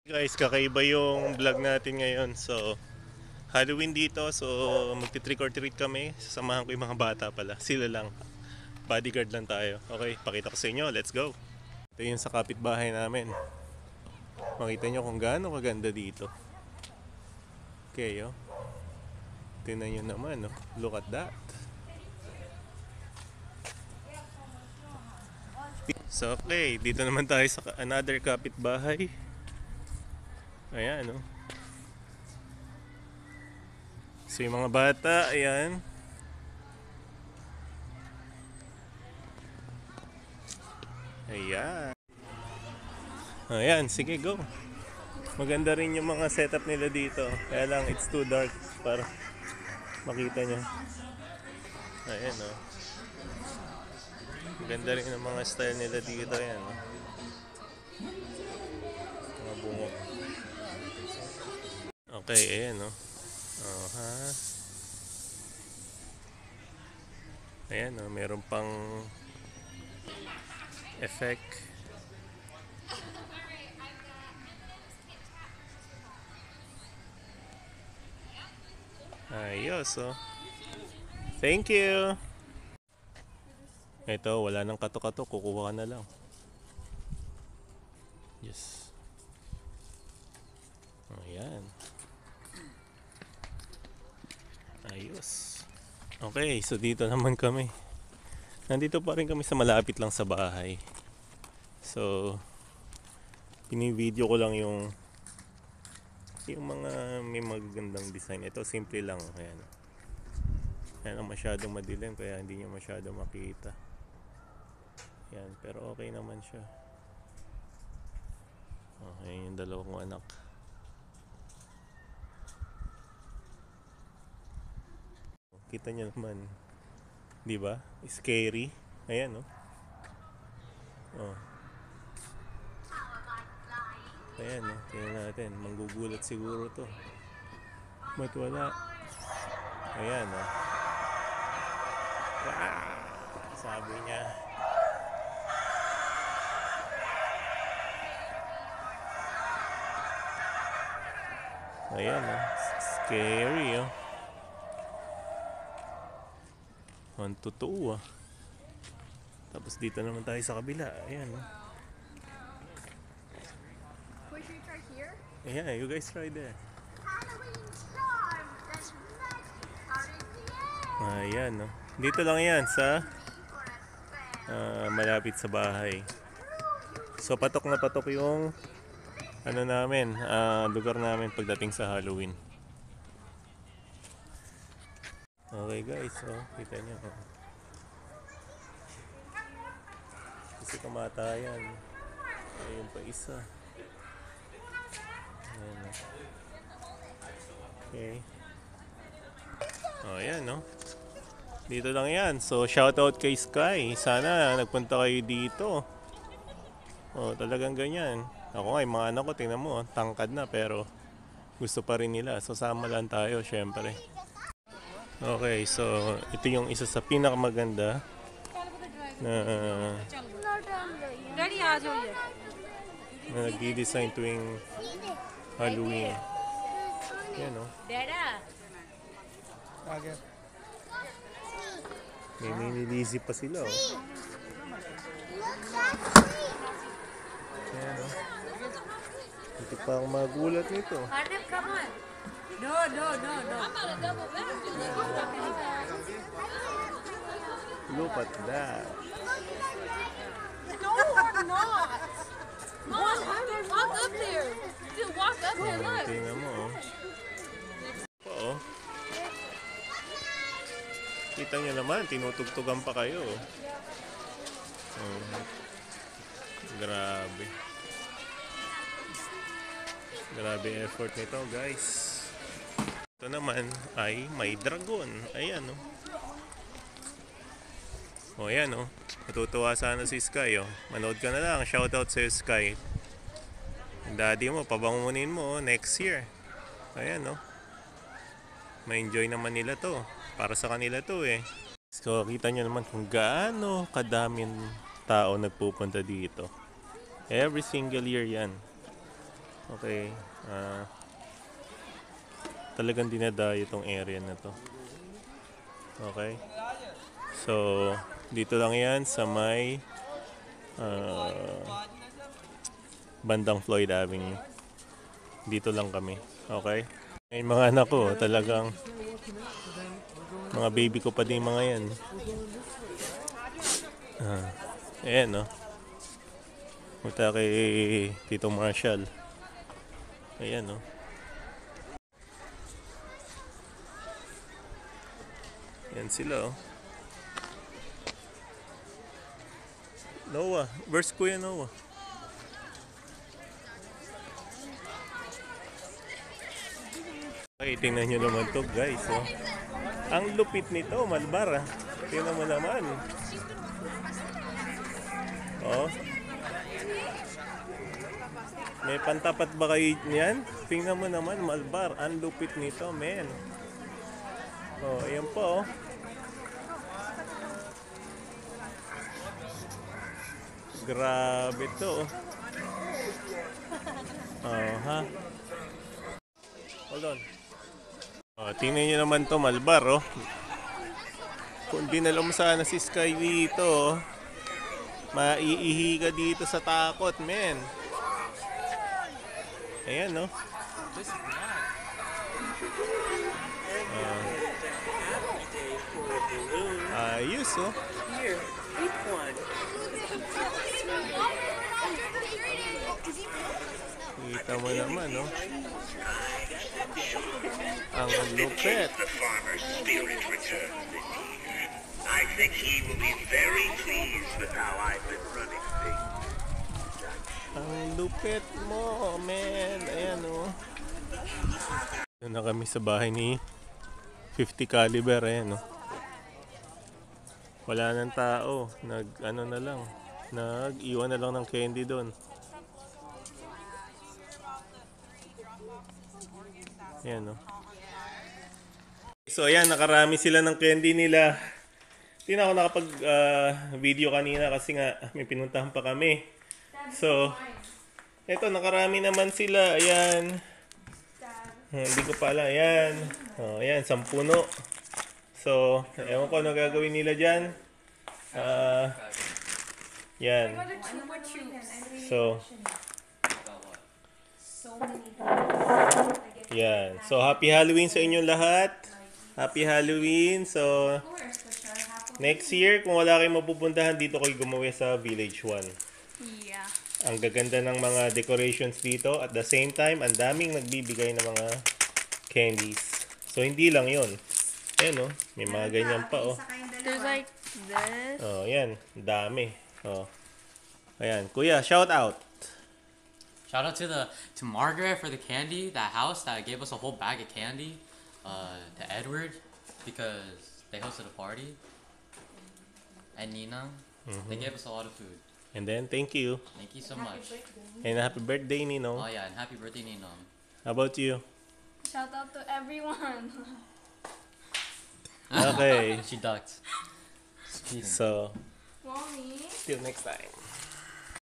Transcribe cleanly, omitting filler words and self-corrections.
Guys, kakaiba yung vlog natin ngayon. So, Halloween dito. So, magti-trick or treat kami. Sasamahan ko yung mga bata pala. Sila lang. Bodyguard lang tayo. Okay, pakita ko sa inyo. Let's go. Ito yung sa kapitbahay namin. Makita nyo kung gaano kaganda dito. Okay, oh. Tingnan nyo naman, oh. Look at that. So, okay. Dito naman tayo sa another kapitbahay. Ayan, oh. So, yung mga bata, ayan. Ayan. Ayan, sige, go. Maganda rin yung mga setup nila dito. Kaya lang, it's too dark para makita nyo. Ayan, oh. Maganda rin yung mga style nila dito. Ayan, oh. Mga bungo. Okay, ayan, oh. Ha. Ayan, oh. Meron pang effect. Ayos, oh. Thank you. Ito, wala nang kato-kato. Kukuha ka na lang. Yes. Ayan. Ayos. Okay, so dito naman kami. Nandito pa rin kami sa malapit lang sa bahay. So, pini-video ko lang yung mga may magagandang design. Ito simple lang. Ayan. Ayan, masyadong madilim kaya hindi nyo masyadong makita. Ayan, pero okay naman siya. Ayan yung dalawang kong anak. Kita nyo naman. Di ba? Scary. Ayan, oh. Oh. Ayan, oh. Tingnan natin. Manggugulat siguro to. Ba't wala? Ayan, oh. Ah! Sabi niya. Ayan, oh. Scary, oh. Ang totoo, ah. Tapos dito naman tayo sa kabila. Ayan, oh. Should we try here? Yeah, you guys try there. Halloween charm! That's magic out in the air! Ayan, no. Dito lang yan sa malapit sa bahay. So patok na patok yung ano namin, lugar namin pagdating sa Halloween. Okay guys, so kita nyo. Kasi kamatayan. Ayun pa isa. Ayan, no. Okay. Oh, ayan, no. Dito lang yan. So, shoutout kay Sky. Sana nagpunta kayo dito. Oh, talagang ganyan. Ako nga, yung mga anak ko, tingnan mo, tangkad na pero gusto pa rin nila. So, sama lang tayo, syempre. Okay, so ito yung isa sa pinakamaganda na nag-design tuwing Halloween. Yan, oh. May mini-lizzy pa sila, oh. Yan, oh. Ito pa ang magulat nito. No. Look at that. No, I'm not! Mom, walk up there! Dude, walk up there, look! Tingnan mo, oh. Oo. Kita nyo naman, tinutugtugan pa kayo. Oh. Grabe. Grabe effort nito, guys. Ito naman ay may dragon. Ayan, oh. Oh, ayan, oh. Natutuwa sana si Sky, oh. Manood ka na lang. Shoutout sa Sky. Daddy mo, pabangunin mo, oh, next year. Ayan, oh. Ma-enjoy naman nila to. Para sa kanila to, eh. So, kita nyo naman kung gaano kadaming tao nagpupunta dito. Every single year yan. Okay. Talagang dinadayo itong area na to. Okay. So, dito lang yan sa may bandang Floyd Avenue. Dito lang kami. Okay? Yung mga anak ko, talagang mga baby ko pa din mga yan. Ayan, no? Punta kay Tito Marshall. Ayan, no? Ayan sila, oh. Noah. Where's Kuya Noah? Okay, tingnan nyo naman to, guys, oh. Ang lupit nito, Malbar, ah. Tingnan mo naman. Oh. May pantapat ba kayo niyan? Tingnan mo naman, Malbar. Ang lupit nito, men. Oh, ayan po, oh. Grabe to, oh. Oh, ha? Hold on. Oh, tingnan nyo naman to, Malbar, oh. Kung dinala mo sana si Sky dito, oh, maiihi ka dito sa takot, men. Ayan, no? Ayos, oh. Here, eat one. Kita mo naman, no? Ang lupit. The farmer's spirit returns this year. I think he will be very pleased with how I've been running things. Ang lupit mo, man. Ayan, oh. Doon na kami sa bahay ni 50 caliber. Ayan, oh. Wala nang tao. Nag-ano na lang. Nag-iwan na lang ng candy doon. Ayan, oh. So, ayan. Nakarami sila ng candy nila. Hindi na ako nakapag-video kanina kasi nga may pinuntahan pa kami. So, eto, nakarami naman sila. Ayan. Hindi ko pala. Ayan. Oh, ayan, 10 puno. So, ewan ko ano gagawin nila dyan. Yan. So, yan. So, happy Halloween sa inyong lahat. Happy Halloween. So, next year, kung wala kayong mapupuntahan, dito kayo gumawa sa Village 1. Yeah. Ang gaganda ng mga decorations dito. At the same time, ang daming nagbibigay ng mga candies. So, hindi lang yon. Ayan, oh. May mga ganyan pa, oh. There's like this. Oh, yan. Dami. Oh. Ayan. Kuya, shout out. Shout out to Margaret for the candy, that house that gave us a whole bag of candy. To Edward because they hosted a party. And Nina, they gave us a lot of food. And then, thank you. Thank you so much. And happy birthday, Nino. Oh yeah, and happy birthday, Nina. How about you? Shout out to everyone. Okay. She ducked. So, Mommy. till next time.